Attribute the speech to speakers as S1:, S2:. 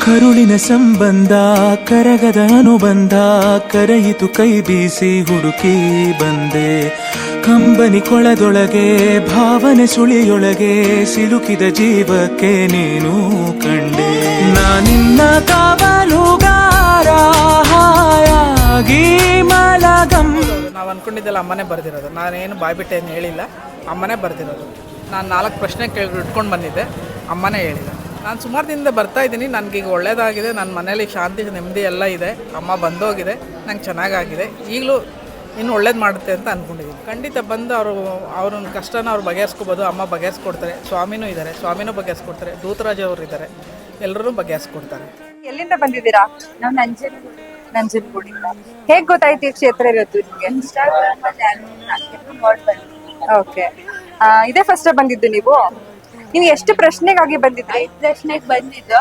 S1: ಕರುಳಿನ ಸಂಬಂಧ ಕರಗದ ಅನುಬಂಧ ಕರೆಯಿತು ಕೈ ಬೀಸಿ ಹುಡುಕಿ ಬಂದೆ. ಕಂಬನಿ ಕೊಳದೊಳಗೆ ಭಾವನೆ ಸುಳಿಯೊಳಗೆ ಸಿಲುಕಿದ ಜೀವಕ್ಕೆ ನೀನು ಕಂಡೆ. ನಾನಿನ್ನ ಕಾವಲುಗಾರ ಹಾಯಾಗಿ ಮಲಗಂ.
S2: ನಾವು ಅಂದ್ಕೊಂಡಿದ್ದೆಲ್ಲ ಅಮ್ಮನೇ ಬರೆದಿರೋದು. ನಾನೇನು ಬಾಯ್ಬಿಟ್ಟೆ ಏನು ಹೇಳಿಲ್ಲ, ಅಮ್ಮನೇ ಬರೆದಿರೋದು. ನಾನು 4 ಪ್ರಶ್ನೆ ಇಟ್ಕೊಂಡು ಬಂದಿದ್ದೆ, ಅಮ್ಮನೇ ಹೇಳಿಲ್ಲ. ನಾನು ಸುಮಾರು ದಿನದಿಂದ ಬರ್ತಾ ಇದ್ದೀನಿ, ನನಗೀಗ ಒಳ್ಳೇದಾಗಿದೆ. ನನ್ನ ಮನೇಲಿ ಶಾಂತಿ ನೆಮ್ಮದಿ ಎಲ್ಲ ಇದೆ. ಅಮ್ಮ ಬಂದೋಗಿದೆ, ನಂಗೆ ಚೆನ್ನಾಗಾಗಿದೆ. ಈಗಲೂ ಇನ್ನು ಒಳ್ಳೇದು ಮಾಡುತ್ತೆ ಅಂತ ಅಂದ್ಕೊಂಡಿದ್ದೀನಿ. ಖಂಡಿತ ಬಂದು ಅವ್ರ ಕಷ್ಟನ ಅವ್ರು ಬಗೆಹರಿಸ್ಕೋಬೋದು. ಅಮ್ಮ ಬಗೆಹರಿಸ್ಕೊಡ್ತಾರೆ. ಸ್ವಾಮಿನೂ ಇದ್ದಾರೆ, ಸ್ವಾಮಿನೂ ಬಗೆಹರಿಸ್ಕೊಡ್ತಾರೆ. ದೂತರಾಜ್ ಅವರು ಇದ್ದಾರೆ, ಎಲ್ಲರೂ ಬಗೆಹರಿಸ್ಕೊಡ್ತಾರೆ.
S3: ಎಲ್ಲಿಂದ ಬಂದಿದ್ದೀರಾ?
S4: ನಾವು
S3: ನಂಜನಗೂಡಿಂದ. ಹೇಗ್ ಗೊತ್ತಾಯ್ತು ಈ ಕ್ಷೇತ್ರ ಇರೋದು ನಿಮ್ಗೆ?
S4: ಇನ್ಸ್ಟಾಗ್ರಾಮ್ ಅಲ್ಲಿ
S3: ಓಕೆ, ಇದೇ ಫಸ್ಟ್ ಬಂದಿದ್ದು ನೀವು? ನೀವು ಎಷ್ಟು ಪ್ರಶ್ನೆಗಾಗಿ ಬಂದಿದ್ರಿ?
S4: 5 ಪ್ರಶ್ನೆಗೆ ಬಂದಿದ್ದು.